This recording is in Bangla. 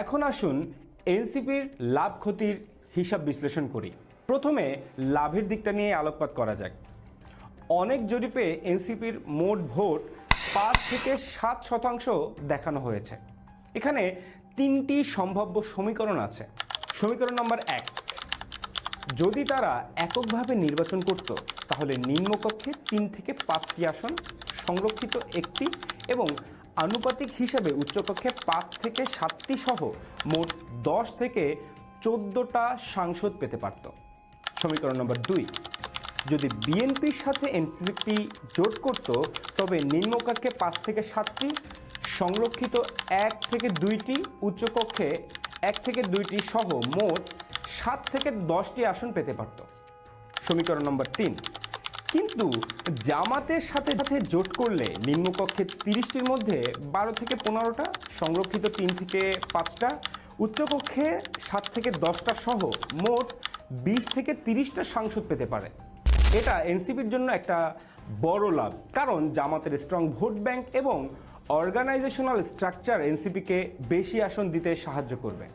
এখন আসুন এনসিপির লাভ ক্ষতির হিসাব বিশ্লেষণ করি। প্রথমে লাভের দিকটা নিয়ে আলোকপাত করা যাক। অনেক জরিপে এনসিপির মোট ভোট 5 থেকে 7% দেখানো হয়েছে। এখানে 3টি সম্ভাব্য সমীকরণ আছে। সমীকরণ নম্বর 1, যদি তারা এককভাবে নির্বাচন করত তাহলে নিম্নকক্ষে 3 থেকে 5টি আসন, সংরক্ষিত একটি এবং আনুপাতিক হিসাবে উচ্চকক্ষে 5 থেকে 7টি সহ মোট 10 থেকে 14টা সাংসদ পেতে পারত। সমীকরণ নম্বর 2, যদি বিএনপির সাথে এনসিপি জোট করত তবে নিম্নকক্ষে 5 থেকে 7টি, সংরক্ষিত 1 থেকে 2টি, উচ্চকক্ষে 1 থেকে 2টি সহ মোট 7 থেকে 10টি আসন পেতে পারত। সমীকরণ নম্বর 3, কিন্তু জামাতের সাথে জোট করলে নিম্নকক্ষে 30টির মধ্যে 12 থেকে 15টা, সংরক্ষিত 3 থেকে 5টা, উচ্চকক্ষে 7 থেকে 10টা সহ মোট 20 থেকে 30টা সাংসদ পেতে পারে। এটা এনসিপির জন্য একটা বড় লাভ, কারণ জামাতের স্ট্রং ভোট ব্যাংক এবং অর্গানাইজেশনাল স্ট্রাকচার এনসিপিকে বেশি আসন দিতে সাহায্য করবে।